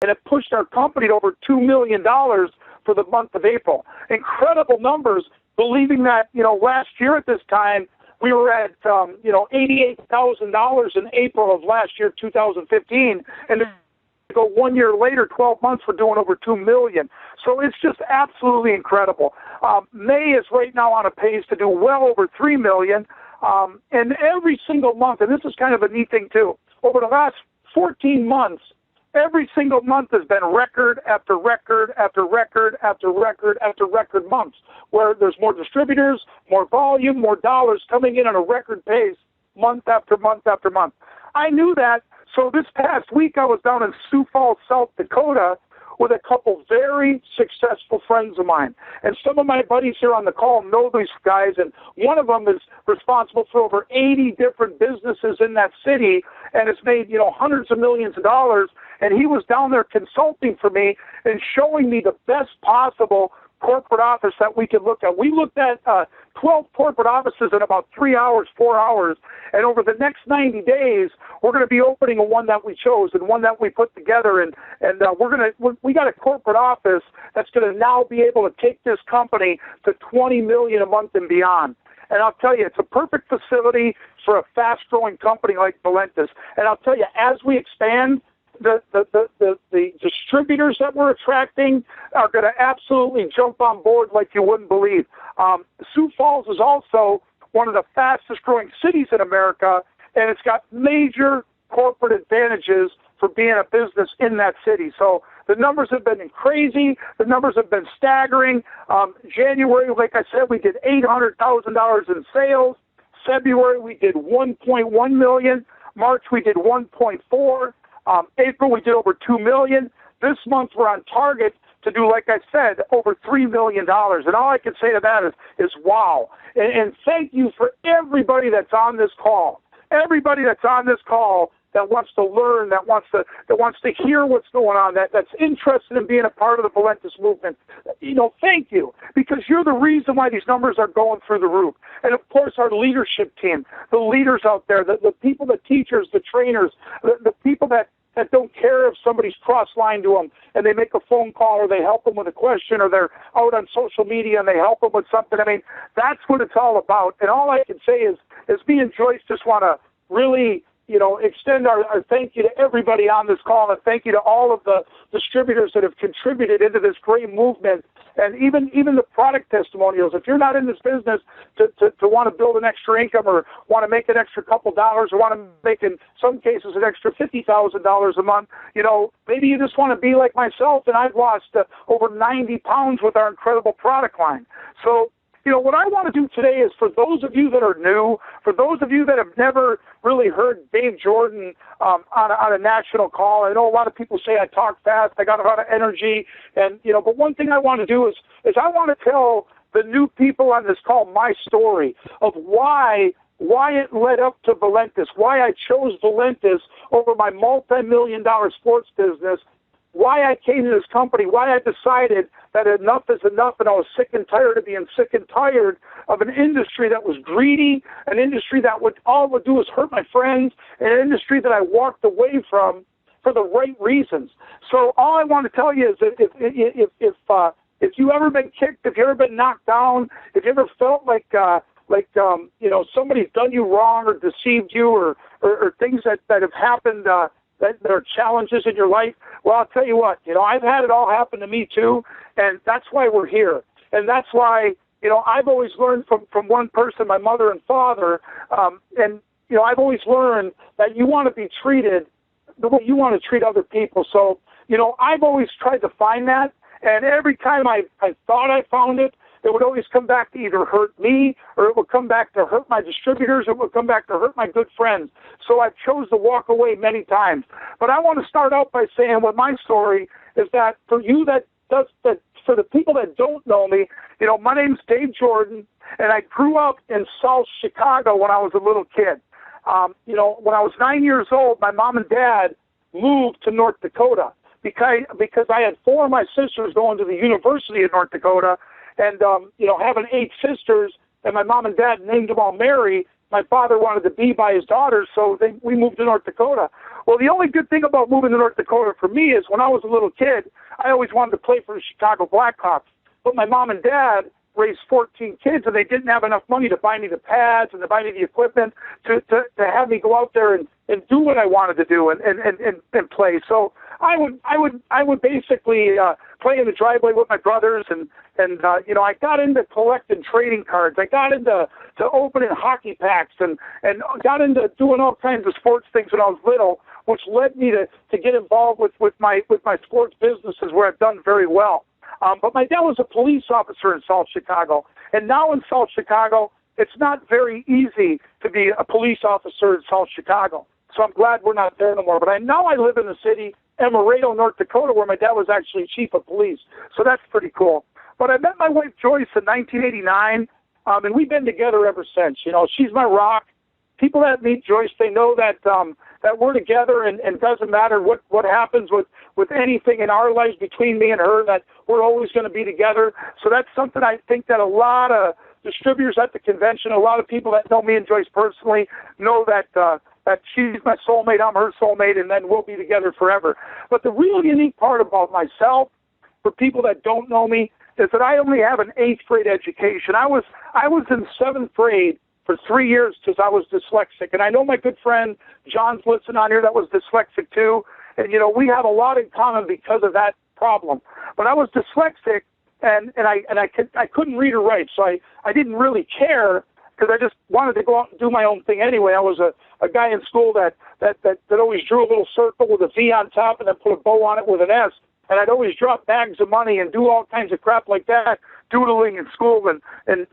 and it pushed our company to over $2 million for the month of April. Incredible numbers, believing that, last year at this time, we were at, $88,000 in April of last year, 2015, and then go 1 year later, 12 months, we're doing over $2 million. So it's just absolutely incredible. May is right now on a pace to do well over $3 million, and every single month, and this is kind of a neat thing too, over the last 14 months, every single month has been record after record after record after record after record months, where there's more distributors, more volume, more dollars coming in on a record pace month after month after month. I knew that, so this past week I was down in Sioux Falls, South Dakota, with a couple very successful friends of mine. And some of my buddies here on the call know these guys, and one of them is responsible for over 80 different businesses in that city and has made, hundreds of millions of dollars. And he was down there consulting for me and showing me the best possible corporate office that we could look at. We looked at 12 corporate offices in about 3 hours, 4 hours, and over the next 90 days, we're going to be opening one that we chose and one that we put together, and we got a corporate office that's going to now be able to take this company to $20 million a month and beyond. And I'll tell you, it's a perfect facility for a fast-growing company like Valentus. And I'll tell you, as we expand, the distributors that we're attracting are going to absolutely jump on board like you wouldn't believe. Sioux Falls is also one of the fastest growing cities in America, and it's got major corporate advantages for being a business in that city. So the numbers have been crazy. The numbers have been staggering. January, like I said, we did $800,000 in sales. February, we did $1.1 million. March, we did $1.4. April, we did over $2 million. This month, we're on target to do, like I said, over $3 million. And all I can say to that is wow. And thank you for everybody that's on this call. Everybody that's on this call that wants to learn, that wants to hear what's going on, that's interested in being a part of the Valentus movement. Thank you, because you're the reason why these numbers are going through the roof. And of course, our leadership team, the leaders out there, the people, the teachers, the trainers, the people that don't care if somebody's cross-lined to them and they make a phone call or they help them with a question or they're out on social media and they help them with something. I mean, that's what it's all about. And all I can say is me and Joyce just want to really, extend our thank you to everybody on this call, and thank you to all of the distributors that have contributed into this great movement, and even the product testimonials. If you're not in this business to want to build an extra income or want to make an extra couple dollars or want to make, in some cases, an extra $50,000 a month, maybe you just want to be like myself, and I've lost over 90 pounds with our incredible product line. So, what I want to do today is, for those of you that are new, for those of you that have never really heard Dave Jordan on a national call, I know a lot of people say I talk fast, I got a lot of energy, and but one thing I want to do is I want to tell the new people on this call my story of why it led up to Valentus, why I chose Valentus over my multi-million-dollar sports business, why I came to this company, why I decided that enough is enough, and I was sick and tired of being sick and tired of an industry that was greedy, an industry that all it would do is hurt my friends, and an industry that I walked away from for the right reasons. So all I want to tell you is that if you ever been kicked, if you ever been knocked down, if you ever felt like somebody's done you wrong or deceived you or things that have happened that are challenges in your life, well, I'll tell you what, I've had it all happen to me too, and that's why we're here. And that's why, I've always learned from one person, my mother and father, and I've always learned that you want to be treated the way you want to treat other people. So, I've always tried to find that, and every time I thought I found it, it would always come back to either hurt me, or it would come back to hurt my distributors, or it would come back to hurt my good friends. So I've chose to walk away many times. But I want to start out by saying what my story is, that for you for the people that don't know me, my name's Dave Jordan, and I grew up in South Chicago when I was a little kid. When I was 9 years old, my mom and dad moved to North Dakota because I had four of my sisters going to the University of North Dakota. And, having 8 sisters, and my mom and dad named them all Mary, my father wanted to be by his daughters, so we moved to North Dakota. Well, the only good thing about moving to North Dakota for me is when I was a little kid, I always wanted to play for the Chicago Blackhawks. But my mom and dad raised 14 kids, and they didn't have enough money to buy me the pads and to buy me the equipment to have me go out there and do what I wanted to do and play. So I would basically play in the driveway with my brothers, and I got into collecting trading cards. I got into opening hockey packs and got into doing all kinds of sports things when I was little, which led me to get involved with my sports businesses where I've done very well. But my dad was a police officer in South Chicago, and now in South Chicago, it's not very easy to be a police officer in South Chicago. So I'm glad we're not there no more. But now I live in the city, Emerado, North Dakota, where my dad was actually chief of police. So that's pretty cool. But I met my wife Joyce in 1989, and we've been together ever since. She's my rock. People that meet Joyce, they know that we're together, and it doesn't matter what happens with anything in our lives between me and her, that we're always going to be together. So that's something I think that a lot of distributors at the convention, a lot of people that know me and Joyce personally, know that she's my soulmate, I'm her soulmate, and then we'll be together forever. But the real unique part about myself, for people that don't know me, is that I only have an 8th grade education. I was in 7th grade for 3 years because I was dyslexic. And I know my good friend John's listening on here that was dyslexic too. And, we have a lot in common because of that problem. But I was dyslexic, and I couldn't read or write, so I didn't really care because I just wanted to go out and do my own thing anyway. I was a guy in school that always drew a little circle with a V on top and then put a bow on it with an S. And I'd always drop bags of money and do all kinds of crap like that, doodling in school, and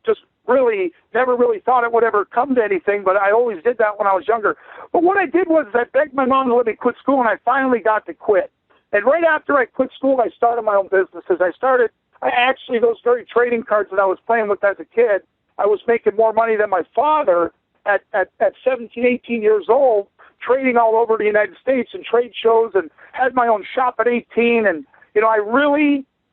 just really never really thought it would ever come to anything, but I always did that when I was younger. But what I did was I begged my mom to let me quit school, and I finally got to quit. And right after I quit school, I started my own businesses. Actually, those very trading cards that I was playing with as a kid, I was making more money than my father at 17, 18 years old, trading all over the United States and trade shows, and had my own shop at 18. And,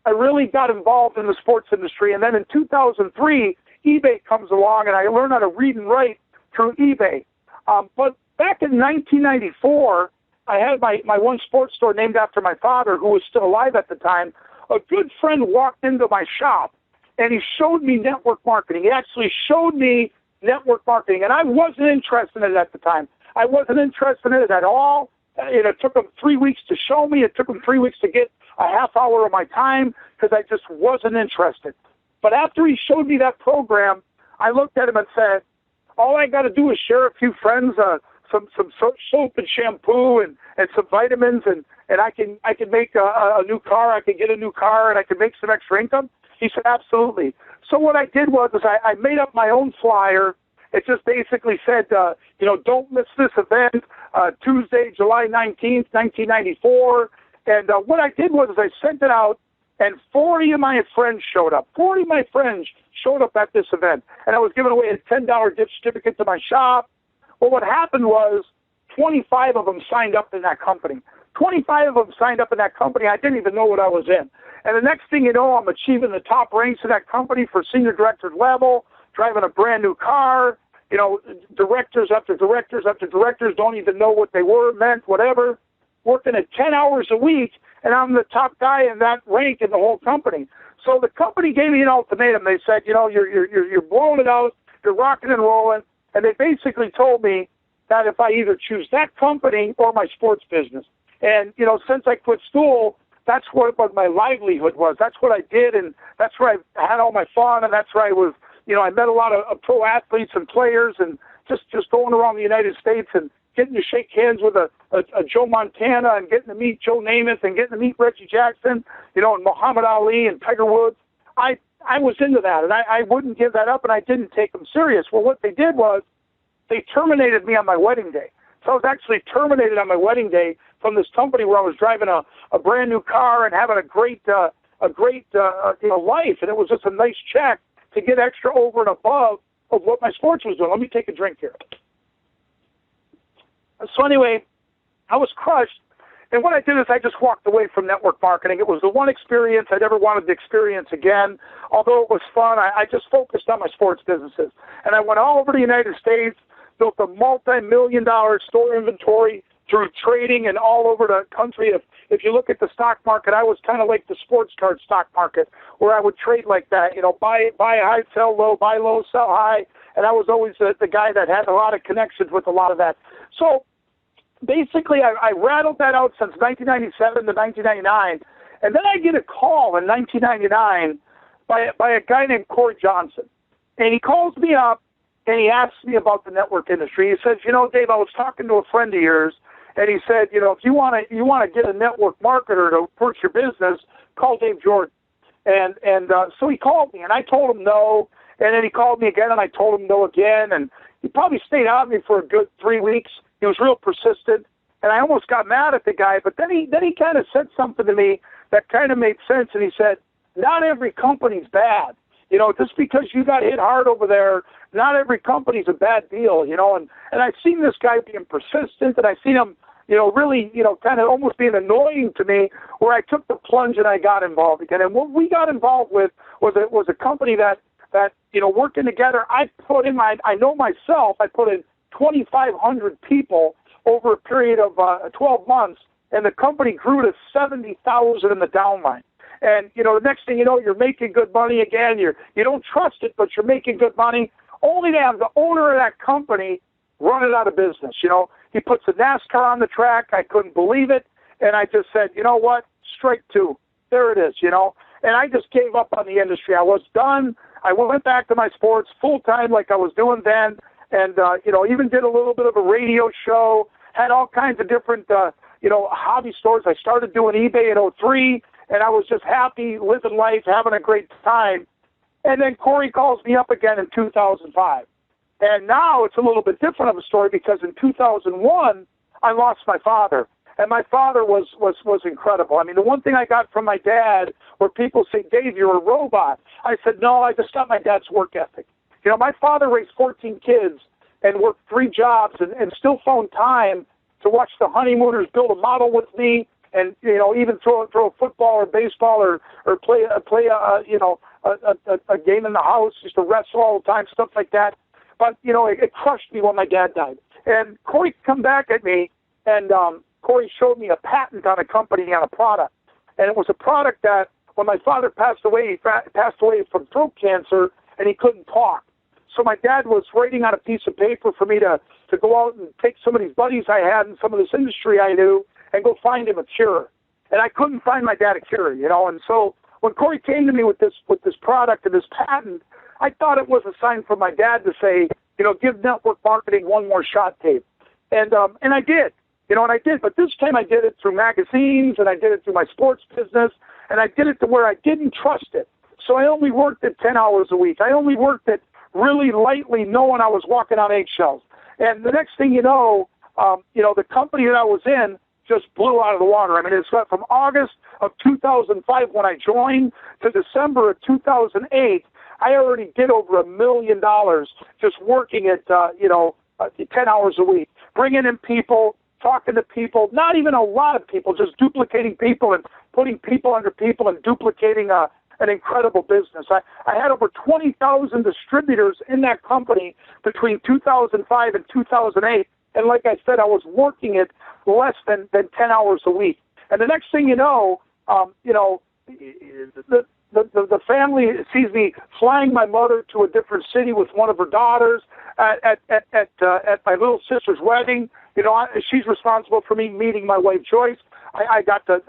I really got involved in the sports industry. And then in 2003, eBay comes along, and I learned how to read and write through eBay. But back in 1994, I had my one sports store named after my father, who was still alive at the time. A good friend walked into my shop, and he showed me network marketing. He actually showed me network marketing, and I wasn't interested in it at the time. I wasn't interested in it at all. It took him 3 weeks to show me. It took him 3 weeks to get a half hour of my time because I just wasn't interested. But after he showed me that program, I looked at him and said, all I got to do is share a few friends, some soap and shampoo and some vitamins, and I can make a new car. I can get a new car, and I can make some extra income. He said, absolutely. So what I did was I made up my own flyer. It just basically said, don't miss this event, Tuesday, July 19th, 1994. And what I did was I sent it out, and 40 of my friends showed up. 40 of my friends showed up at this event, and I was giving away a $10 gift certificate to my shop. Well, what happened was 25 of them signed up in that company. 25 of them signed up in that company. I didn't even know what I was in. And the next thing you know, I'm achieving the top ranks in that company for senior director level, driving a brand new car. Directors after directors after directors don't even know what they meant, whatever. Working at 10 hours a week, and I'm the top guy in that rank in the whole company. So the company gave me an ultimatum. They said, you're blowing it out, you're rocking and rolling, and they basically told me that if I either choose that company or my sports business. And, since I quit school, that's what my livelihood was. That's what I did, and that's where I had all my fun, and that's where I was, I met a lot of pro athletes and players, and just going around the United States and getting to shake hands with a Joe Montana, and getting to meet Joe Namath, and getting to meet Reggie Jackson, and Muhammad Ali and Tiger Woods. I was into that, and I wouldn't give that up, and I didn't take them serious. Well, what they did was they terminated me on my wedding day. So I was actually terminated on my wedding day from this company where I was driving a brand new car and having a great life, and it was just a nice check to get extra over and above of what my sports was doing. Let me take a drink here. So anyway, I was crushed, And what I did is I just walked away from network marketing. It was the one experience I never wanted to experience again. Although it was fun, I just focused on my sports businesses. And I went all over the United States, built a multi-million-dollar store inventory through trading and all over the country. If you look at the stock market, I was kind of like the sports card stock market, where I would trade like that, buy high, sell low, buy low, sell high. And I was always the guy that had a lot of connections with a lot of that. So basically, I rattled that out since 1997 to 1999. And then I get a call in 1999 by a guy named Corey Johnson. And he calls me up and he asks me about the network industry. He says, Dave, I was talking to a friend of yours, and he said, if you want to get a network marketer to push your business, call Dave Jordan. And so he called me, and I told him no. And then he called me again, and I told him no again. And he probably stayed on me for a good 3 weeks. He was real persistent, and I almost got mad at the guy. But then he kind of said something to me that kind of made sense, and he said, not every company's bad. Just because you got hit hard over there, not every company's a bad deal, and I've seen this guy being persistent, and I've seen him, really, kind of almost being annoying to me, where I took the plunge and I got involved again. And what we got involved with was a company that working together, I put in I know myself, I put in 2,500 people over a period of 12 months, and the company grew to 70,000 in the downline. And, the next thing you know, you're making good money again. You don't trust it, but you're making good money, only to have the owner of that company run it out of business. He puts a NASCAR on the track. I couldn't believe it. And I just said, you know what? Strike two. There it is, And I just gave up on the industry. I was done. I went back to my sports full-time like I was doing then. And, even did a little bit of a radio show, had all kinds of different, hobby stores. I started doing eBay in 2003. And I was just happy, living life, having a great time. And then Corey calls me up again in 2005. And now it's a little bit different of a story, because in 2001, I lost my father. And my father was incredible. I mean, the one thing I got from my dad, where people say, Dave, you're a robot. I said, no, I just got my dad's work ethic. My father raised 14 kids and worked 3 jobs and still found time to watch the honeymooners build a model with me. And even throw a football or baseball or play a game in the house, just to wrestle all the time, stuff like that. But it crushed me when my dad died. And Corey come back at me, and Corey showed me a patent on a company, on a product, and it was a product that when my father passed away, he passed away from throat cancer, and he couldn't talk. So my dad was writing on a piece of paper for me to go out and take some of these buddies I had and some of this industry I knew, and go find him a cure. And I couldn't find my dad a cure, And so when Corey came to me with this product and this patent, I thought it was a sign from my dad to say, give network marketing one more shot, Dave. And I did, and I did. But this time I did it through magazines, and I did it through my sports business, and I did it to where I didn't trust it. So I only worked at 10 hours a week. I only worked it really lightly, knowing I was walking on eggshells. And the next thing you know, the company that I was in just blew out of the water. I mean, it's from August of 2005 when I joined to December of 2008, I already did over $1 million just working at, 10 hours a week, bringing in people, talking to people, not even a lot of people, just duplicating people and putting people under people and duplicating an incredible business. I had over 20,000 distributors in that company between 2005 and 2008. And like I said, I was working it less than 10 hours a week. And the next thing you know, the family sees me flying my mother to a different city with one of her daughters at my little sister's wedding. She's responsible for me meeting my wife Joyce. I got to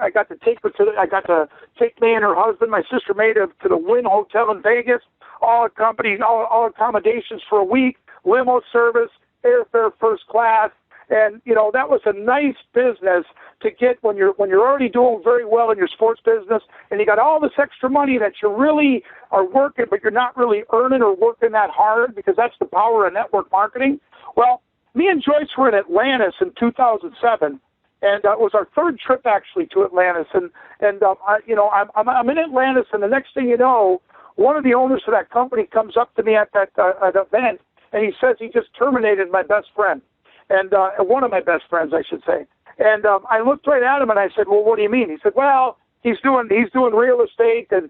take her to take me and her husband, my sister May, to the Wynn Hotel in Vegas. All accommodations for a week, limo service, airfare first class. And, that was a nice business to get when you're already doing very well in your sports business, and you got all this extra money that you really are working, but you're not really earning or working that hard, because that's the power of network marketing. Well, me and Joyce were in Atlantis in 2007, and it was our third trip actually to Atlantis. And I'm in Atlantis, and the next thing you know, one of the owners of that company comes up to me at that event, and he says he just terminated my best friend. And one of my best friends, I should say. And I looked right at him and I said, well, what do you mean? He said, well, he's doing real estate and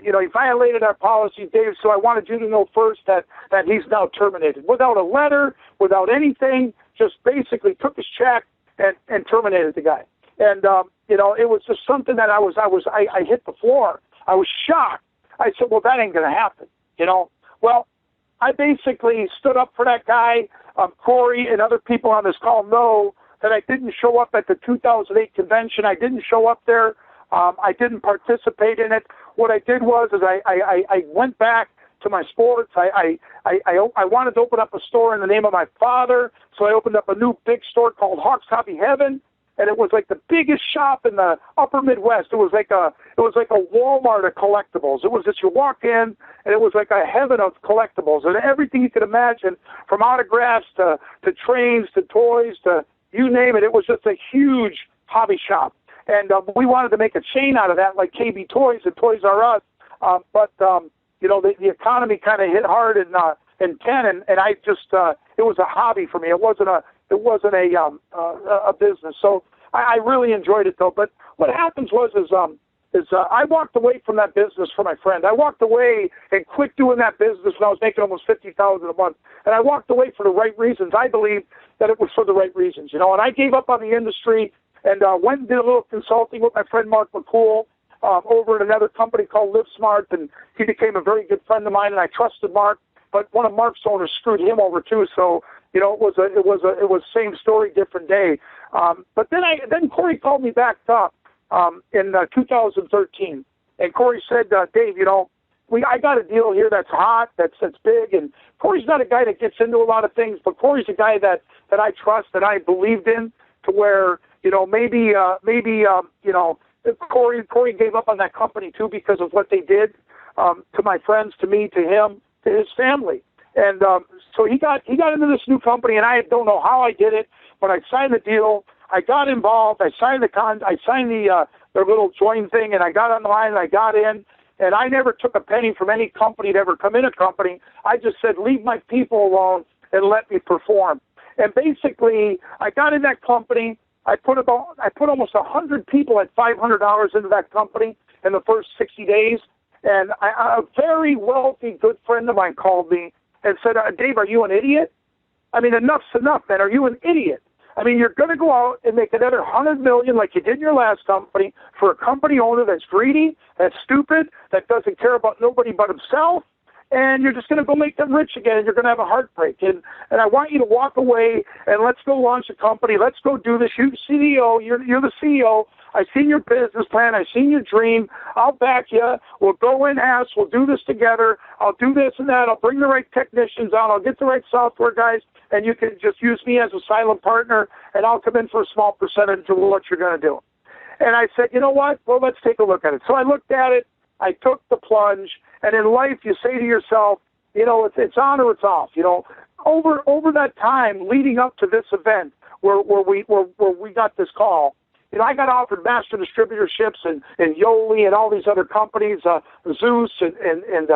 you know, he violated our policy, Dave. So I wanted you to know first that he's now terminated without a letter, without anything, just basically took his check and terminated the guy. And you know, it was just something that I hit the floor. I was shocked. I said, well, that ain't going to happen, you know. Well, I basically stood up for that guy. Corey and other people on this call know that I didn't show up at the 2008 convention. I didn't show up there. I didn't participate in it. What I did was I went back to my sports. I wanted to open up a store in the name of my father, so I opened up a new big store called Hawk's Hobby Heaven, and it was like the biggest shop in the upper Midwest. It was like a Walmart of collectibles. It was just, you walk in and it was like a heaven of collectibles and everything you could imagine, from autographs to trains to toys to you name it. It was just a huge hobby shop. And we wanted to make a chain out of that, like KB Toys and Toys R Us. But you know, the economy kind of hit hard in 10, and I just it was a hobby for me. It wasn't a business. So I really enjoyed it though. But what happens is I walked away from that business for my friend. I walked away and quit doing that business when I was making almost $50,000 a month. And I walked away for the right reasons. I believe that it was for the right reasons, you know. And I gave up on the industry and went and did a little consulting with my friend Mark McCool over at another company called Live Smart, and he became a very good friend of mine, and I trusted Mark. But one of Mark's owners screwed him over too, so you know it was same story, different day. But then Corey called me back up in 2013, and Corey said, Dave, you know, I got a deal here that's hot, that's big, and Corey's not a guy that gets into a lot of things, but Corey's a guy that I trust, that I believed in, to where, you know, maybe you know, Corey gave up on that company too because of what they did to my friends, to me, to him, to his family. And so he got into this new company, and I don't know how I did it, but I signed the deal. I got involved. I signed their little join thing, and I got on the line, and I got in. And I never took a penny from any company to ever come in a company. I just said, leave my people alone and let me perform. And basically, I got in that company. I put almost 100 people at $500 into that company in the first 60 days. And a very wealthy, good friend of mine called me and said, Dave, are you an idiot? I mean, enough's enough, man. Are you an idiot? I mean, you're going to go out and make another $100 million like you did in your last company for a company owner that's greedy, that's stupid, that doesn't care about nobody but himself, and you're just going to go make them rich again, and you're going to have a heartbreak. And I want you to walk away, and let's go launch a company. Let's go do this. You're CEO. You're the CEO. I've seen your business plan. I've seen your dream. I'll back you. We'll go in-house. We'll do this together. I'll do this and that. I'll bring the right technicians out. I'll get the right software guys, and you can just use me as a silent partner, and I'll come in for a small percentage of what you're going to do. And I said, you know what? Well, let's take a look at it. So I looked at it. I took the plunge. And in life, you say to yourself, you know, it's on or it's off. You know, over that time leading up to this event where we got this call, you know, I got offered master distributorships and Yoli and all these other companies, Zeus and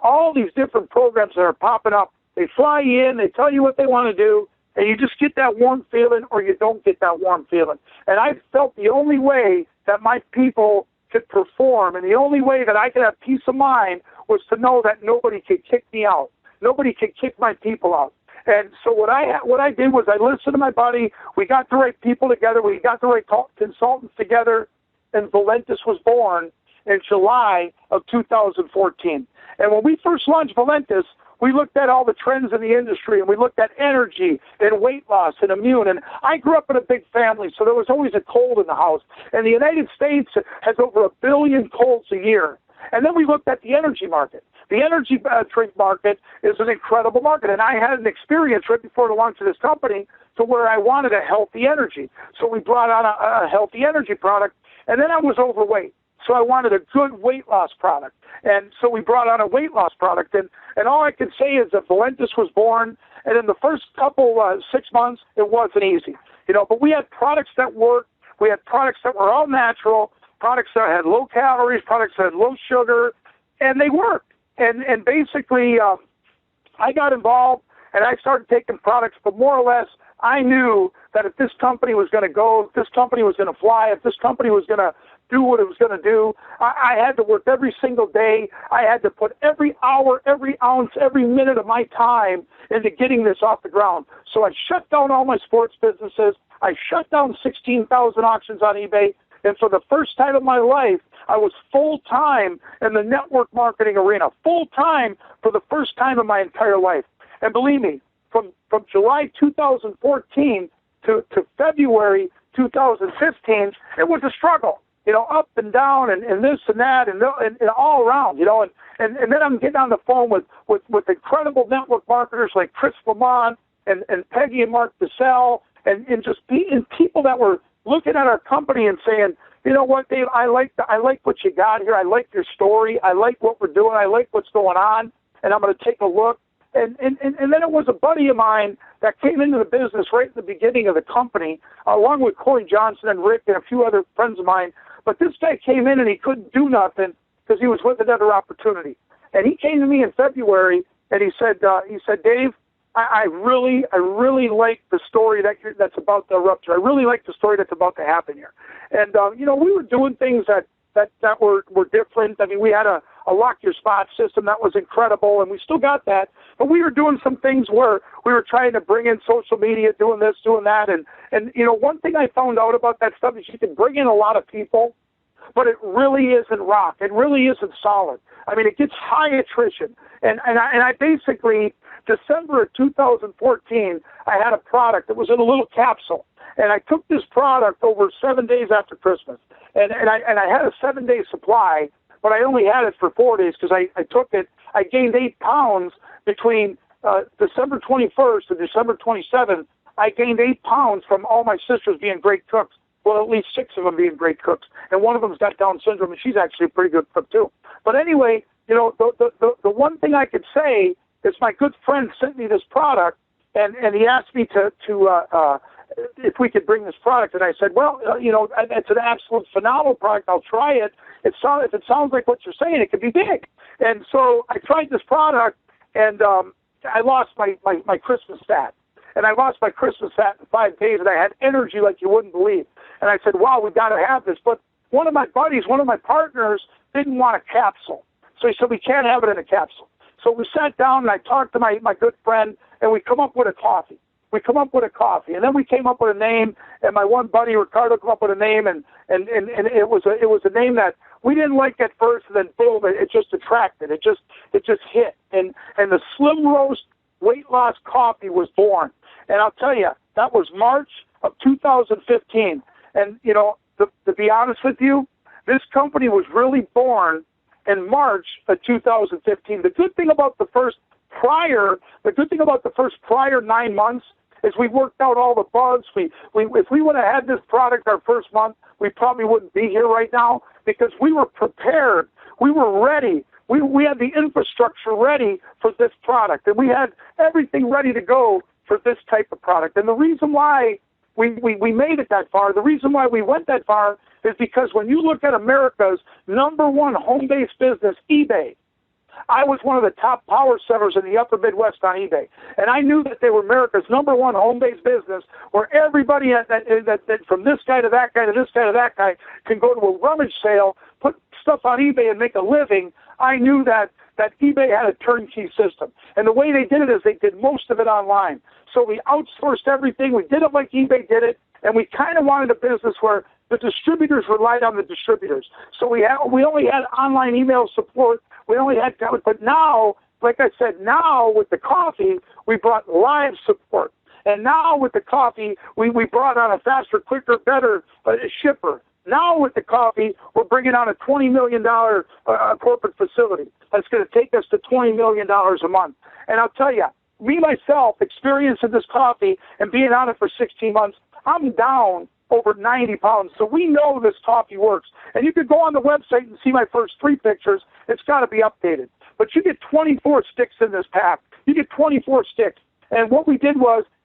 all these different programs that are popping up. They fly you in, they tell you what they want to do, and you just get that warm feeling or you don't get that warm feeling. And I felt the only way that my people could perform and the only way that I could have peace of mind was to know that nobody could kick me out. Nobody could kick my people out. And so what I did was I listened to my buddy. We got the right people together. We got the right consultants together, and Valentus was born in July of 2014. And when we first launched Valentus, we looked at all the trends in the industry, and we looked at energy and weight loss and immune. And I grew up in a big family, so there was always a cold in the house. And the United States has over 1 billion colds a year. And then we looked at the energy market. The energy drink market is an incredible market. And I had an experience right before the launch of this company to where I wanted a healthy energy. So we brought on a healthy energy product. And then I was overweight. So I wanted a good weight loss product. And so we brought on a weight loss product. And all I can say is that Valentus was born. And in the first couple 6 months, it wasn't easy. You know, but we had products that worked. We had products that were all natural, products that had low calories, products that had low sugar, and they worked. And basically, I got involved, and I started taking products, but more or less, I knew that if this company was going to go, if this company was going to fly, if this company was going to do what it was going to do, I had to work every single day. I had to put every hour, every ounce, every minute of my time into getting this off the ground. So I shut down all my sports businesses. I shut down 16,000 auctions on eBay. And for the first time in my life, I was full-time in the network marketing arena, full-time for the first time in my entire life. And believe me, from July 2014 to February 2015, it was a struggle, up and down and this and that and all around, and then I'm getting on the phone with incredible network marketers like Chris Lamont and Peggy and Mark DeSalle and just people that were looking at our company and saying, you know what, Dave, I like what you got here. I like your story. I like what we're doing. I like what's going on, and I'm going to take a look. And then it was a buddy of mine that came into the business right at the beginning of the company, along with Corey Johnson and Rick and a few other friends of mine. But this guy came in and he couldn't do nothing because he was with another opportunity. And he came to me in February and he said, Dave, I really like the story that's about to erupt here. I really like the story that's about to happen here. And we were doing things that were different. I mean, we had a lock your spot system that was incredible, and we still got that. But we were doing some things where we were trying to bring in social media, doing this, doing that. And one thing I found out about that stuff is you can bring in a lot of people, but it really isn't rock. It really isn't solid. I mean, it gets high attrition. And I basically, December of 2014, I had a product that was in a little capsule. And I took this product over 7 days after Christmas. And I had a 7-day supply, but I only had it for 4 days because I took it. I gained 8 pounds between December 21st and December 27th. I gained 8 pounds from all my sisters being great cooks. Well, at least 6 of them being great cooks. And one of them's got Down syndrome, and she's actually a pretty good cook, too. But anyway, the one thing I could say is my good friend sent me this product, and he asked me to if we could bring this product. And I said, well, it's an absolute phenomenal product. I'll try it. If it sounds like what you're saying, it could be big. And so I tried this product, and I lost my Christmas fat. And I lost my Christmas fat in 5 days, and I had energy like you wouldn't believe. And I said, wow, we've got to have this. But one of my buddies, one of my partners, didn't want a capsule. So he said, we can't have it in a capsule. So we sat down, and I talked to my good friend, and we come up with a coffee. And then we came up with a name, and my one buddy, Ricardo, came up with a name, and it was a name that we didn't like at first, and then boom, it just attracted. It just hit. And the Slim Roast Weight Loss Coffee was born. And I'll tell you, that was March of 2015. And, to be honest with you, this company was really born in March of 2015. The good thing about the first prior 9 months is we worked out all the bugs. If we would have had this product our first month, we probably wouldn't be here right now because we were prepared. We were ready. We had the infrastructure ready for this product, and we had everything ready to go for this type of product. And the reason why we made it that far, the reason why we went that far is because when you look at America's #1 home-based business, eBay, I was one of the top power sellers in the upper Midwest on eBay. And I knew that they were America's #1 home-based business where everybody that from this guy to that guy to this guy to that guy can go to a rummage sale, put stuff on eBay and make a living. I knew that eBay had a turnkey system. And the way they did it is they did most of it online. So we outsourced everything. We did it like eBay did it. And we kind of wanted a business where the distributors relied on the distributors. So we only had online email support. We only had, but now, like I said, now with the coffee, we brought live support. And now with the coffee, we brought on a faster, quicker, better shipper. Now with the coffee, we're bringing on a $20 million corporate facility. That's going to take us to $20 million a month. And I'll tell you, me, myself, experiencing this coffee and being on it for 16 months, I'm down over 90 pounds. So we know this coffee works. And you can go on the website and see my first 3 pictures. It's got to be updated. But you get 24 sticks in this pack. You get 24 sticks. And what we did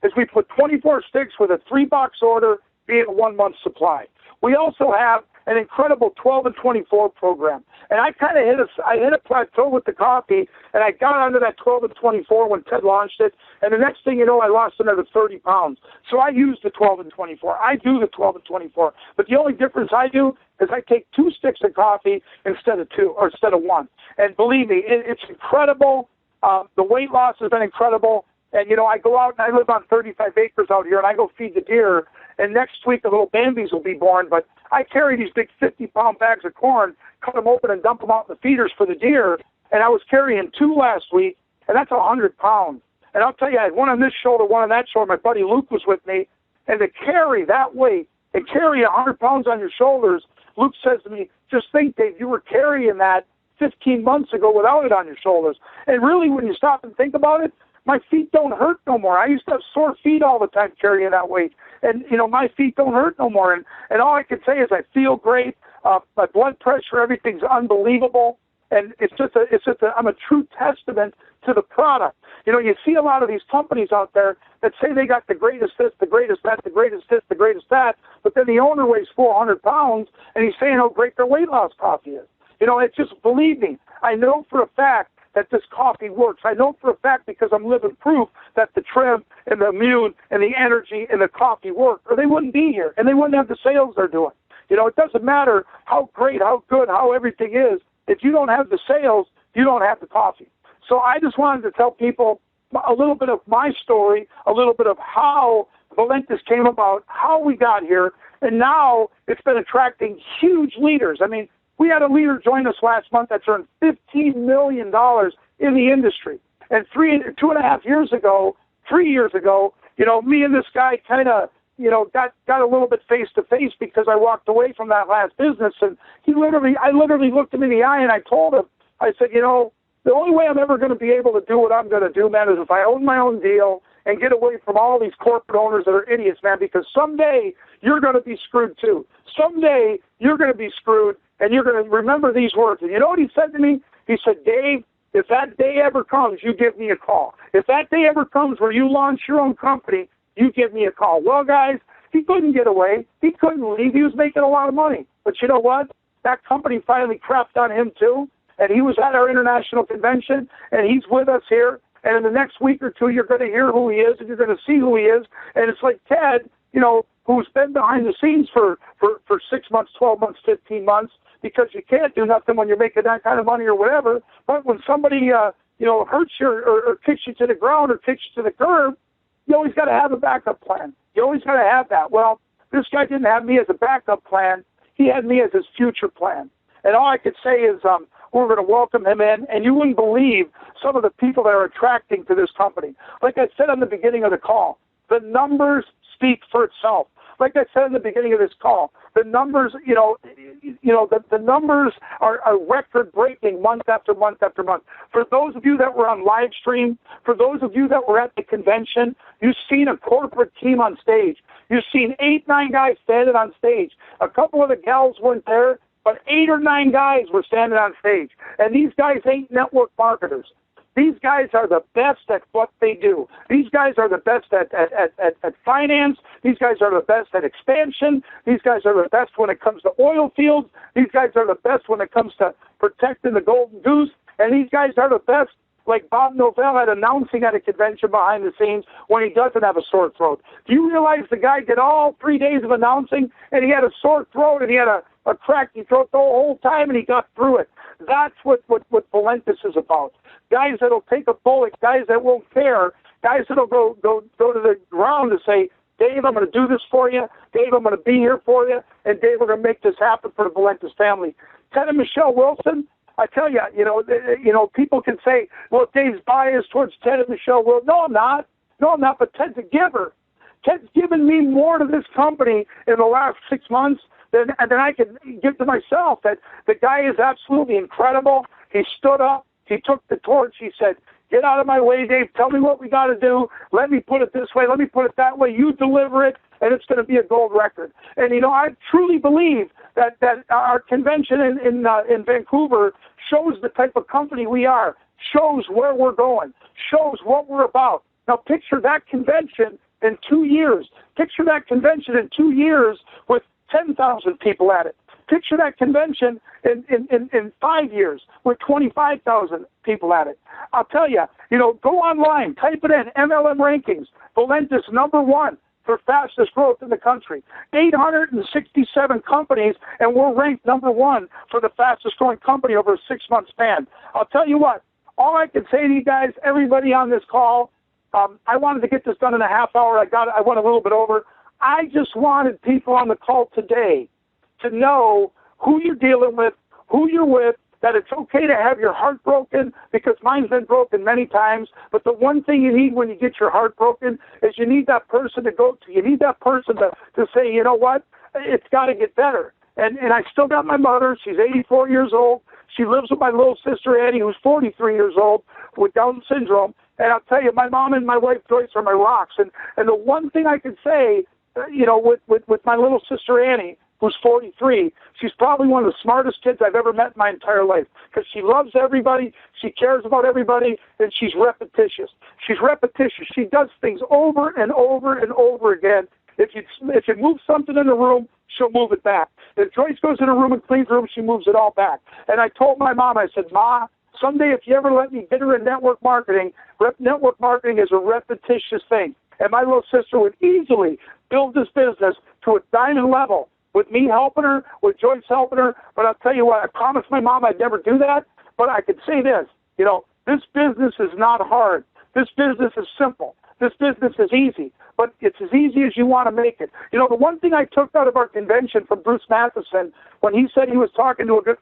is we put 24 sticks with a 3-box order, being a 1-month supply. We also have an incredible 12 and 24 program. And I kind of hit a plateau with the coffee, and I got onto that 12 and 24 when Ted launched it. And the next thing you know, I lost another 30 pounds. So I use the 12 and 24. I do the 12 and 24. But the only difference I do is I take 2 sticks of coffee instead of 2 or instead of 1. And believe me, it's incredible. The weight loss has been incredible. And, you know, I go out and I live on 35 acres out here, and I go feed the deer. And next week the little Bambis will be born. But I carry these big 50-pound bags of corn, cut them open and dump them out in the feeders for the deer. And I was carrying 2 last week, and that's 100 pounds. And I'll tell you, I had one on this shoulder, one on that shoulder. My buddy Luke was with me. And to carry that weight and carry 100 pounds on your shoulders, Luke says to me, just think, Dave, you were carrying that 15 months ago without it on your shoulders. And really, when you stop and think about it, my feet don't hurt no more. I used to have sore feet all the time carrying that weight. And, you know, my feet don't hurt no more. And all I can say is I feel great. My blood pressure, everything's unbelievable. And I'm a true testament to the product. You know, you see a lot of these companies out there that say they got the greatest this, the greatest that, the greatest this, the greatest that, but then the owner weighs 400 pounds, and he's saying how great their weight loss coffee is. You know, it's just, believe me, I know for a fact that this coffee works. I know for a fact because I'm living proof that the trim and the immune and the energy and the coffee work, or they wouldn't be here, and they wouldn't have the sales they're doing. You know, it doesn't matter how great, how good, how everything is. If you don't have the sales, you don't have the coffee. So I just wanted to tell people a little bit of my story, a little bit of how Valentus came about, how we got here, and now it's been attracting huge leaders. I mean, we had a leader join us last month that's earned $15 million in the industry. And 2.5 years ago, 3 years ago, you know, me and this guy kind of, you know, got a little bit face to face because I walked away from that last business. And I literally looked him in the eye and I told him, I said, you know, the only way I'm ever going to be able to do what I'm going to do, man, is if I own my own deal and get away from all these corporate owners that are idiots, man, because someday you're going to be screwed too. Someday you're going to be screwed, and you're going to remember these words. And you know what he said to me? He said, Dave, if that day ever comes, you give me a call. If that day ever comes where you launch your own company, you give me a call. Well, guys, he couldn't get away. He couldn't leave. He was making a lot of money. But you know what? That company finally crapped on him too. And he was at our international convention, and he's with us here. And in the next week or two, you're going to hear who he is, and you're going to see who he is. And it's like Ted, you know, who's been behind the scenes for 6 months, 12 months, 15 months, because you can't do nothing when you're making that kind of money or whatever. But when somebody, you know, hurts you or kicks you to the ground or kicks you to the curb, you always got to have a backup plan. You always got to have that. Well, this guy didn't have me as a backup plan. He had me as his future plan. And all I could say is we're going to welcome him in, and you wouldn't believe some of the people that are attracting to this company. Like I said on the beginning of the call, the numbers speak for itself. Like I said in the beginning of this call, the numbers, the numbers are record-breaking month after month after month. For those of you that were on live stream, for those of you that were at the convention, you've seen a corporate team on stage. You've seen 8, 9 guys standing on stage. A couple of the gals weren't there, but 8 or 9 guys were standing on stage. And these guys ain't network marketers. These guys are the best at what they do. These guys are the best at finance. These guys are the best at expansion. These guys are the best when it comes to oil fields. These guys are the best when it comes to protecting the golden goose. And these guys are the best, like Bob Novell at announcing at a convention behind the scenes when he doesn't have a sore throat. Do you realize the guy did all 3 days of announcing and he had a sore throat and he had a cracky throat the whole time and he got through it? That's what Valentus is about. Guys that'll take a bullet, guys that won't care, guys that'll go to the ground and say, Dave, I'm going to do this for you. Dave, I'm going to be here for you. And Dave, we're going to make this happen for the Valentus family. Ted and Michelle Wilson, I tell you, people can say, well, Dave's biased towards Ted and Michelle Wilson. No, I'm not. But Ted's a giver. Ted's given me more to this company in the last 6 months than I can give to myself. That the guy is absolutely incredible. He stood up. He took the torch. He said, get out of my way, Dave. Tell me what we got to do. Let me put it this way. Let me put it that way. You deliver it, and it's going to be a gold record. And, I truly believe that our convention in Vancouver shows the type of company we are, shows where we're going, shows what we're about. Now, picture that convention in 2 years. Picture that convention in 2 years with 10,000 people at it. picture that convention in 5 years with 25,000 people at it. I'll tell you, go online, type it in, MLM rankings, Valentus #1 for fastest growth in the country. 867 companies, and we're ranked #1 for the fastest growing company over a 6-month span. I'll tell you what, all I can say to you guys, everybody on this call, I wanted to get this done in a half hour. I went a little bit over. I just wanted people on the call today to know who you're dealing with, who you're with, that it's okay to have your heart broken, because mine's been broken many times. But the one thing you need when you get your heart broken is you need that person to go to. You need that person to say, you know what, it's got to get better. And I still got my mother. She's 84 years old. She lives with my little sister, Annie, who's 43 years old with Down syndrome. And I'll tell you, my mom and my wife, Joyce, are my rocks. And the one thing I can say, with my little sister, Annie, who's 43, she's probably one of the smartest kids I've ever met in my entire life, because she loves everybody, she cares about everybody, and she's repetitious. She's repetitious. She does things over and over and over again. If you move something in the room, she'll move it back. If Joyce goes in a room and cleans the room, she moves it all back. And I told my mom, I said, Ma, someday if you ever let me get her in network marketing is a repetitious thing. And my little sister would easily build this business to a diamond level with me helping her, with Joyce helping her. But I'll tell you what, I promised my mom I'd never do that. But I could say this, this business is not hard. This business is simple. This business is easy, but it's as easy as you want to make it. The one thing I took out of our convention from Bruce Matheson, when he said he was talking to a good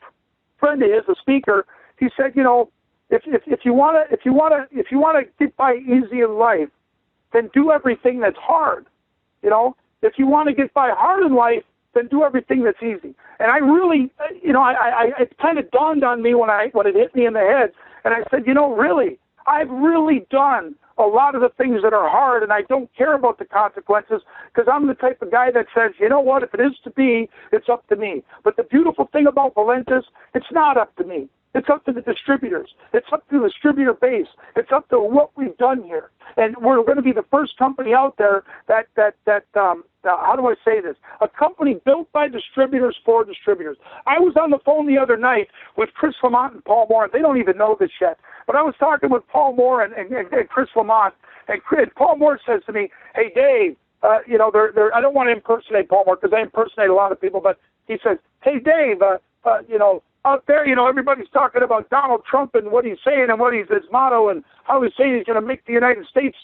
friend of his, a speaker, he said, if you want to get by easy in life, then do everything that's hard. If you want to get by hard in life, then do everything that's easy. And I really, it kind of dawned on me when it hit me in the head, and I said, really, I've really done a lot of the things that are hard, and I don't care about the consequences, because I'm the type of guy that says, you know what, if it is to be, it's up to me. But the beautiful thing about Valentus, it's not up to me. It's up to the distributors. It's up to the distributor base. It's up to what we've done here. And we're going to be the first company out there that how do I say this? A company built by distributors for distributors. I was on the phone the other night with Chris Lamont and Paul Moore. They don't even know this yet. But I was talking with Paul Moore and Chris Lamont. And Paul Moore says to me, hey, Dave, I don't want to impersonate Paul Moore because I impersonate a lot of people. But he says, hey, Dave, out there, everybody's talking about Donald Trump and what he's saying and what his motto and how he's saying he's going to make the United States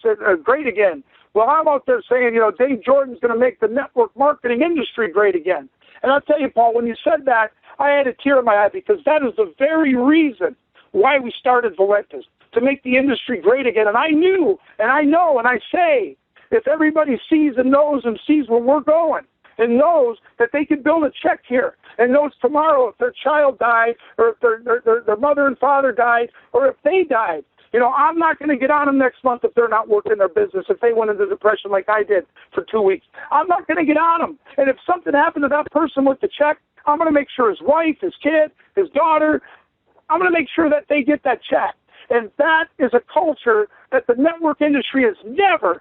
great again. Well, I'm out there saying, Dave Jordan's going to make the network marketing industry great again. And I'll tell you, Paul, when you said that, I had a tear in my eye, because that is the very reason why we started Valentus, to make the industry great again. And I knew, and I know, and I say, if everybody sees and knows and sees where we're going, and knows that they can build a check here, and knows tomorrow if their child died, or if their mother and father died, or if they died, I'm not going to get on them next month if they're not working their business, if they went into depression like I did for 2 weeks. I'm not going to get on them. And if something happened to that person with the check, I'm going to make sure his wife, his kid, his daughter, I'm going to make sure that they get that check. And that is a culture that the network industry has never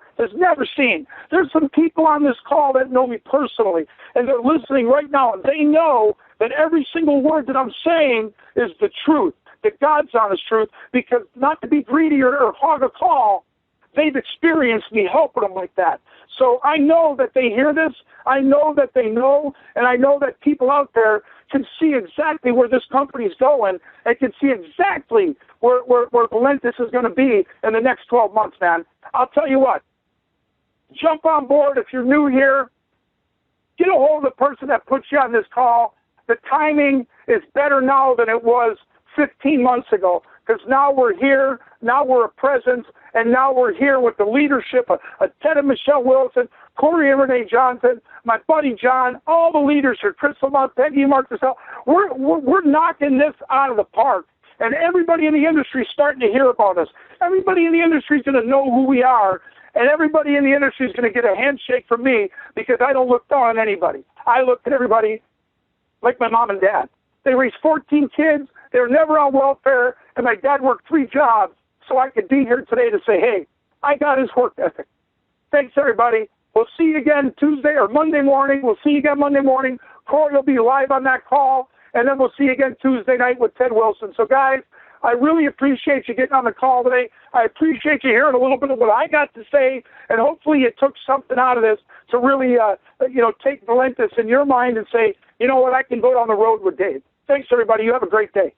seen. There's some people on this call that know me personally, and they're listening right now, and they know that every single word that I'm saying is the truth, that God's honest truth, because not to be greedy or hog a call, they've experienced me helping them like that. So I know that they hear this, I know that they know, and I know that people out there can see exactly where this company's going and can see exactly where Valentus is going to be in the next 12 months, man. I'll tell you what, jump on board if you're new here. Get a hold of the person that puts you on this call. The timing is better now than it was 15 months ago, because now we're here, now we're a presence, and now we're here with the leadership of Ted and Michelle Wilson, Corey and Renee Johnson, my buddy John, all the leaders here, Chris Lamont, Peggy and Mark Marcel. We're knocking this out of the park, and everybody in the industry is starting to hear about us. Everybody in the industry is going to know who we are, and everybody in the industry is going to get a handshake from me, because I don't look down on anybody. I look at everybody like my mom and dad. They raised 14 kids. They were never on welfare, and my dad worked 3 jobs, so I could be here today to say, hey, I got his work ethic. Thanks, everybody. We'll see you again Tuesday or Monday morning. We'll see you again Monday morning. Corey will be live on that call, and then we'll see you again Tuesday night with Ted Wilson. So, guys, I really appreciate you getting on the call today. I appreciate you hearing a little bit of what I got to say, and hopefully you took something out of this to really, take Valentus in your mind and say, you know what, I can go down the road with Dave. Thanks, everybody. You have a great day.